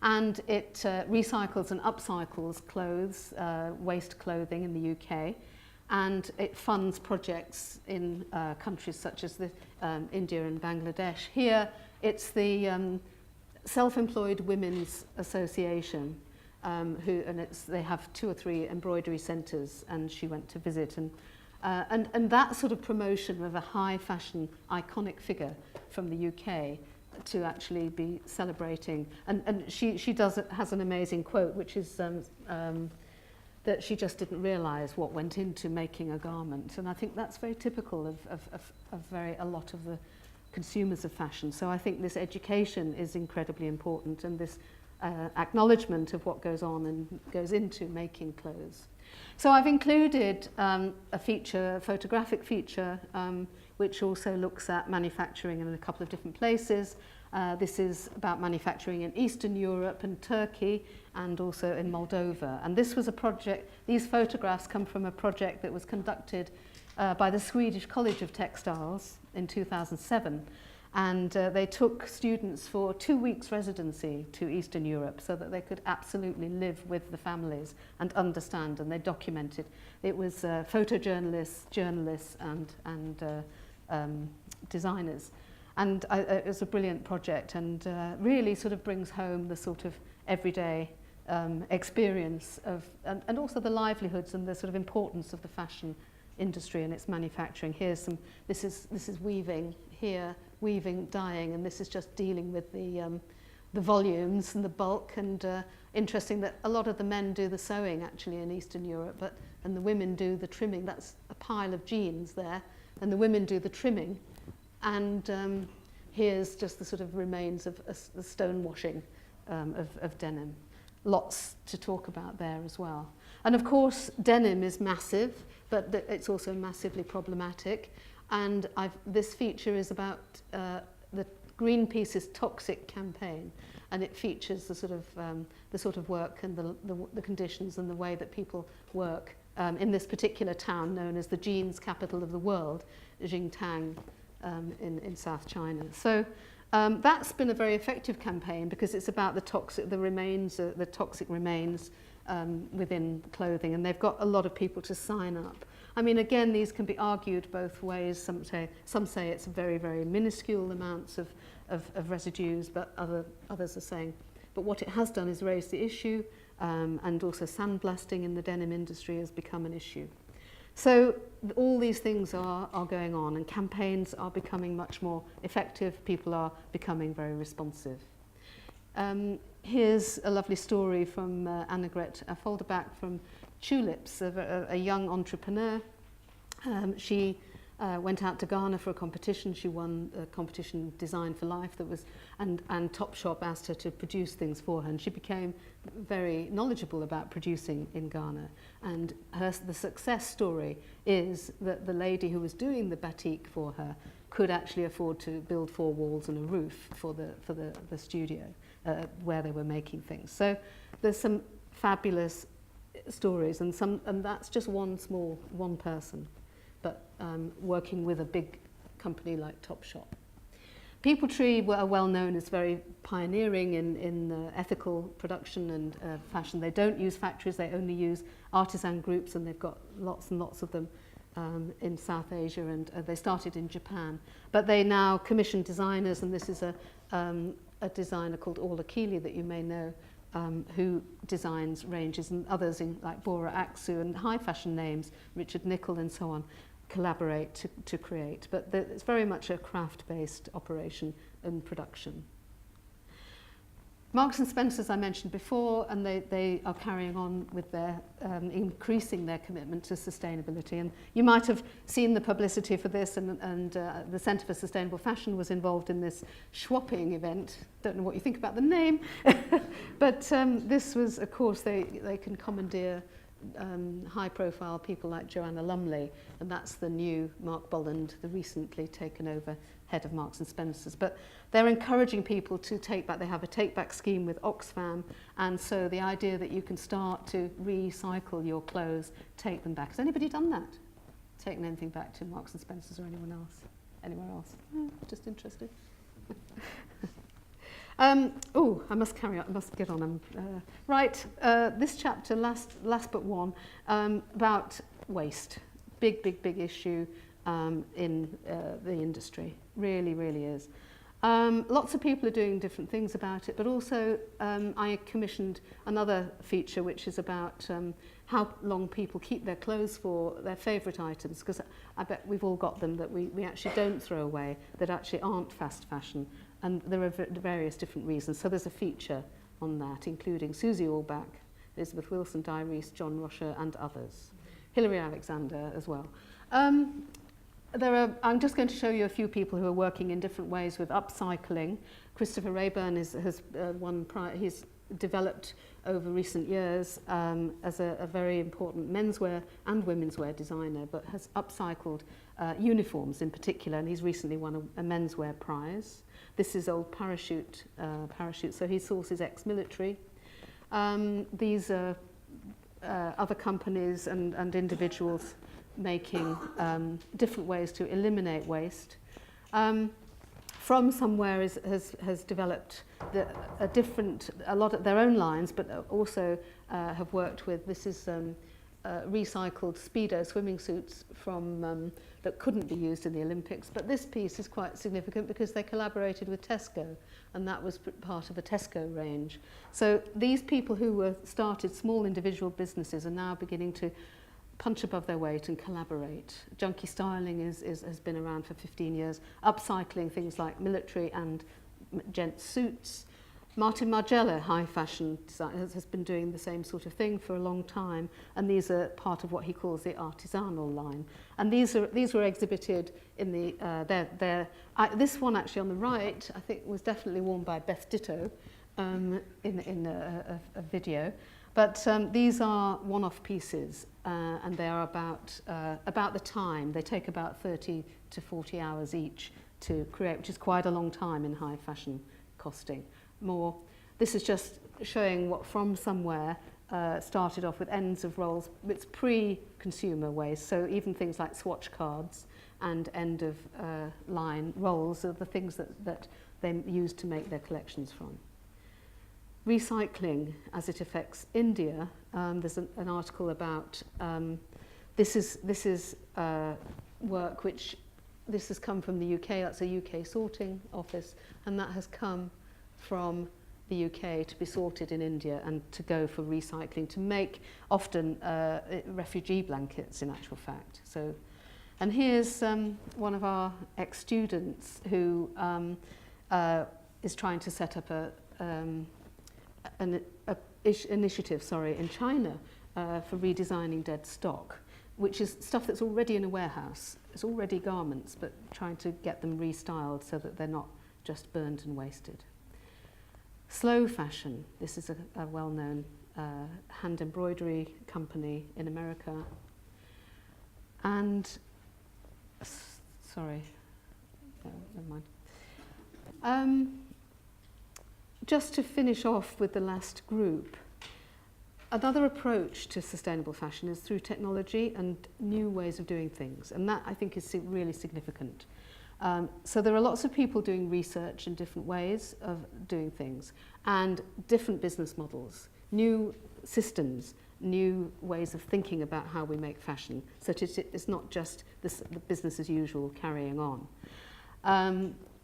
and it recycles and upcycles clothes, waste clothing in the UK, and it funds projects in countries such as India and Bangladesh. Here it's the Self-Employed Women's Association, they have 2 or 3 embroidery centres, and she went to visit, and that sort of promotion of a high fashion iconic figure from the UK to actually be celebrating, and she has an amazing quote, which is that she just didn't realise what went into making a garment, and I think that's very typical of a lot of the consumers of fashion. So I think this education is incredibly important, and this acknowledgement of what goes on and goes into making clothes. So I've included a photographic feature, which also looks at manufacturing in a couple of different places. This is about manufacturing in Eastern Europe and Turkey, and also in Moldova. And this was a project, these photographs come from a project that was conducted by the Swedish College of Textiles in 2007. And they took students for 2 weeks residency to Eastern Europe so that they could absolutely live with the families and understand, and they documented. It was photojournalists, journalists, and designers. And it was a brilliant project, and really sort of brings home the sort of everyday experience of, and also the livelihoods and the sort of importance of the fashion industry and its manufacturing. Here's some, this is weaving here, weaving, dyeing, and this is just dealing with the volumes and the bulk, and interesting that a lot of the men do the sewing actually in Eastern Europe, and the women do the trimming. That's a pile of jeans there, and the women do the trimming, and here's just the sort of remains of the stone washing of denim. Lots to talk about there as well. And of course denim is massive, but it's also massively problematic. And this feature is about the Greenpeace's toxic campaign, and it features the sort of work and the conditions and the way that people work in this particular town known as the jeans capital of the world, Xingtang, in South China. So that's been a very effective campaign because it's about the toxic remains within clothing, and they've got a lot of people to sign up. I mean, again, these can be argued both ways. Some say it's very, very minuscule amounts of residues, but others are saying. But what it has done is raise the issue, and also sandblasting in the denim industry has become an issue. So all these things are going on, and campaigns are becoming much more effective. People are becoming very responsive. Here's a lovely story from Annegret Folderback from Tulips, a young entrepreneur. She went out to Ghana for a competition. She won a competition, Design for Life, that was, and Topshop asked her to produce things for her, and she became very knowledgeable about producing in Ghana. And the success story is that the lady who was doing the batik for her could actually afford to build 4 walls and a roof for the studio where they were making things. So there's some fabulous stories, and that's just one person, but working with a big company like Topshop. Peopletree are well known as very pioneering in ethical production and fashion. They don't use factories, they only use artisan groups, and they've got lots and lots of them in South Asia, and they started in Japan. But they now commission designers, and this is a designer called Orla Keeley that you may know, who designs ranges, and others like Bora Aksu and high fashion names, Richard Nicol and so on, collaborate to create. But it's very much a craft-based operation and production. Marks and Spencer's I mentioned before, and they are carrying on with their increasing their commitment to sustainability. And you might have seen the publicity for this, and the Centre for Sustainable Fashion was involved in this swapping event. Don't know what you think about the name, but this was, of course, they can commandeer high-profile people like Joanna Lumley, and that's the new Mark Bolland, the recently taken over head of Marks and Spencer's. But they're encouraging people to take back. They have a take-back scheme with Oxfam, and so the idea that you can start to recycle your clothes, take them back. Has anybody done that? Taken anything back to Marks and Spencer's or anyone else? Anywhere else? Just interested. Oh, I must carry on. I must get on. Right, this chapter, last but one, about waste. Big issue in the industry. Really is. Lots of people are doing different things about it, but also I commissioned another feature which is about how long people keep their clothes for, their favourite items, because I bet we've all got them that we actually don't throw away, that actually aren't fast fashion, and there are various different reasons. So there's a feature on that, including Susie Orbach, Elizabeth Wilson, Di Reese, John Rosher, and others. Hilary Alexander as well. I'm just going to show you a few people who are working in different ways with upcycling. Christopher Rayburn has he's developed over recent years as a very important menswear and womenswear designer, but has upcycled uniforms in particular, and he's recently won a menswear prize. This is old parachute, so he sources ex-military. These are other companies and individuals making different ways to eliminate waste. From Somewhere has developed a lot of their own lines, but also have worked with, this is recycled Speedo swimming suits from that couldn't be used in the Olympics. But this piece is quite significant because they collaborated with Tesco, and that was part of a Tesco range. So these people who started small individual businesses are now beginning to punch above their weight and collaborate. Junkie styling has been around for 15 years. Upcycling things like military and gents suits. Martin Margiela, high fashion design, has been doing the same sort of thing for a long time, and these are part of what he calls the artisanal line. And these were exhibited in the this one actually on the right, I think, was definitely worn by Beth Ditto in a video. But these are one-off pieces, and they are about the time. They take about 30 to 40 hours each to create, which is quite a long time in high fashion costing. This is just showing what From Somewhere started off with ends of rolls. It's pre-consumer waste, so even things like swatch cards and end of line rolls are the things that they use to make their collections from. Recycling as it affects India. There's an article about this is work which this has come from the UK. That's a UK sorting office, and that has come from the UK to be sorted in India and to go for recycling to make often refugee blankets in actual fact. So, and here's one of our ex-students who is trying to set up an initiative in China for redesigning dead stock, which is stuff that's already in a warehouse. It's already garments, but trying to get them restyled so that they're not just burned and wasted. Slow fashion. This is a well-known hand embroidery company in America. And, sorry, no, never mind. Just to finish off with the last group, another approach to sustainable fashion is through technology and new ways of doing things, and that I think is really significant. So there are lots of people doing research in different ways of doing things, and different business models, new systems, new ways of thinking about how we make fashion, such as it's not just the business as usual carrying on.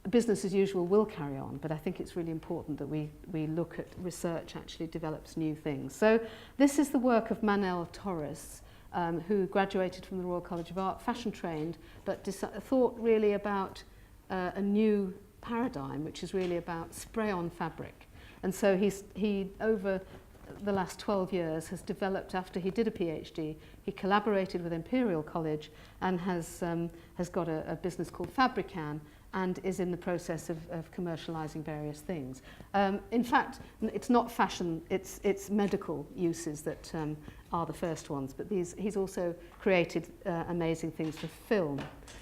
Business as usual will carry on, but I think it's really important that we look at research actually develops new things. So this is the work of Manel Torres, who graduated from the Royal College of Art, fashion trained, but thought really about a new paradigm, which is really about spray-on fabric. And so he over the last 12 years has developed, after he did a PhD, he collaborated with Imperial College and has got a business called Fabrican, and is in the process of commercialising various things. In fact, it's not fashion, it's medical uses that are the first ones, but he's also created amazing things for film.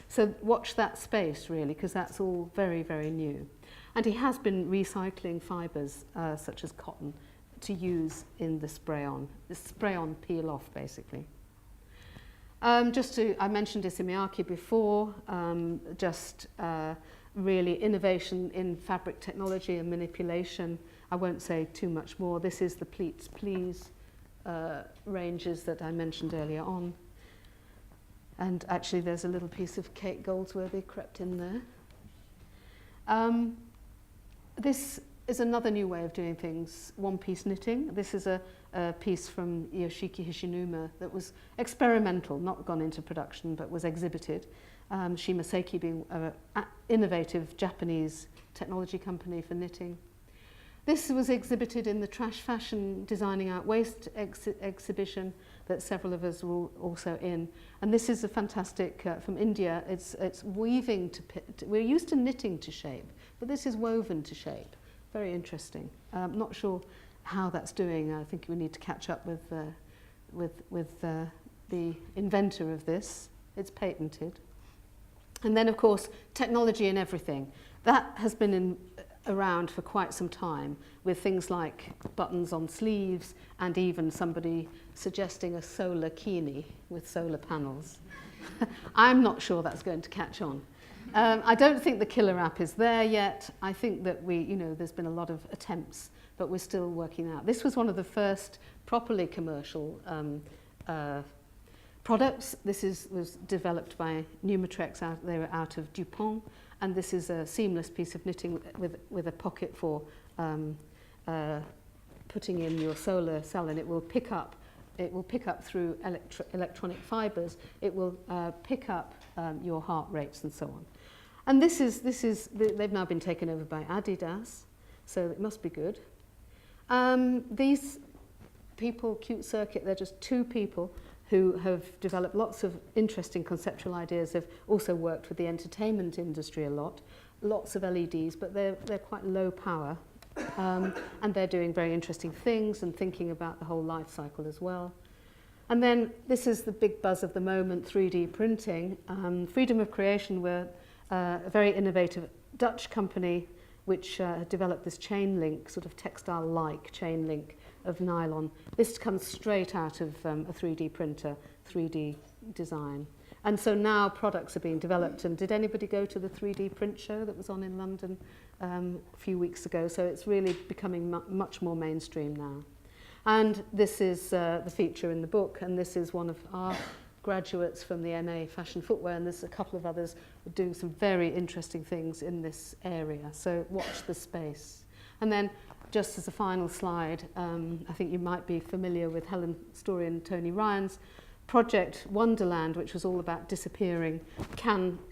So watch that space, really, because that's all very, very new. And he has been recycling fibres, such as cotton, to use in the spray-on peel-off, basically. I mentioned Isimiaki before, really innovation in fabric technology and manipulation. I won't say too much more. This is the Pleats Please ranges that I mentioned earlier on. And actually there's a little piece of Kate Goldsworthy crept in there. This is another new way of doing things, one-piece knitting. This is a piece from Yoshiki Hishinuma that was experimental, not gone into production, but was exhibited. Shimaseki being an innovative Japanese technology company for knitting. This was exhibited in the Trash Fashion Designing Out Waste exhibition that several of us were also in. And this is a fantastic, from India, it's weaving we're used to knitting to shape, but this is woven to shape. Very interesting. Not sure how that's doing. I think we need to catch up with the inventor of this. It's patented. And then, of course, technology in everything. That has been around for quite some time, with things like buttons on sleeves and even somebody suggesting a solar kini with solar panels. I'm not sure that's going to catch on. I don't think the killer app is there yet. I think that there's been a lot of attempts, but we're still working out. This was one of the first properly commercial products. This was developed by Numitrex. They were out of DuPont, and this is a seamless piece of knitting with a pocket for putting in your solar cell, and it will pick up through electronic fibers. It will pick up your heart rates and so on. And they've now been taken over by Adidas, so it must be good. These people, Cute Circuit, they're just two people who have developed lots of interesting conceptual ideas. They've also worked with the entertainment industry a lot, lots of LEDs, but they're quite low power. And they're doing very interesting things and thinking about the whole life cycle as well. And then this is the big buzz of the moment, 3D printing. Freedom of Creation were a very innovative Dutch company which developed this chain link, sort of textile-like chain link of nylon. This comes straight out of a 3D printer, 3D design. And so now products are being developed. And did anybody go to the 3D print show that was on in London a few weeks ago? So it's really becoming much more mainstream now. And this is the feature in the book, and this is one of our graduates from the MA Fashion Footwear, and there's a couple of others doing some very interesting things in this area. So watch the space. And then just as a final slide, I think you might be familiar with Helen Story and Tony Ryan's project Wonderland, which was all about disappearing.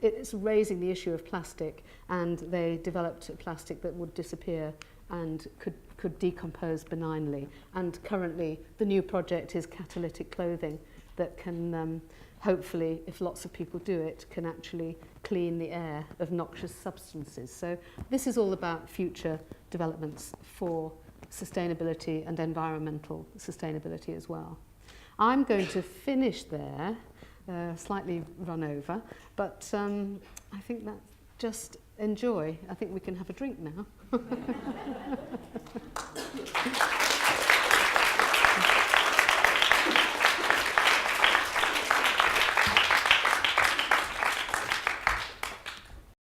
It's raising the issue of plastic, and they developed a plastic that would disappear and could decompose benignly. And currently, the new project is catalytic clothing that can, hopefully, if lots of people do it, can actually clean the air of noxious substances. So this is all about future developments for sustainability and environmental sustainability as well. I'm going to finish there, slightly run over, but I think that just enjoy. I think we can have a drink now.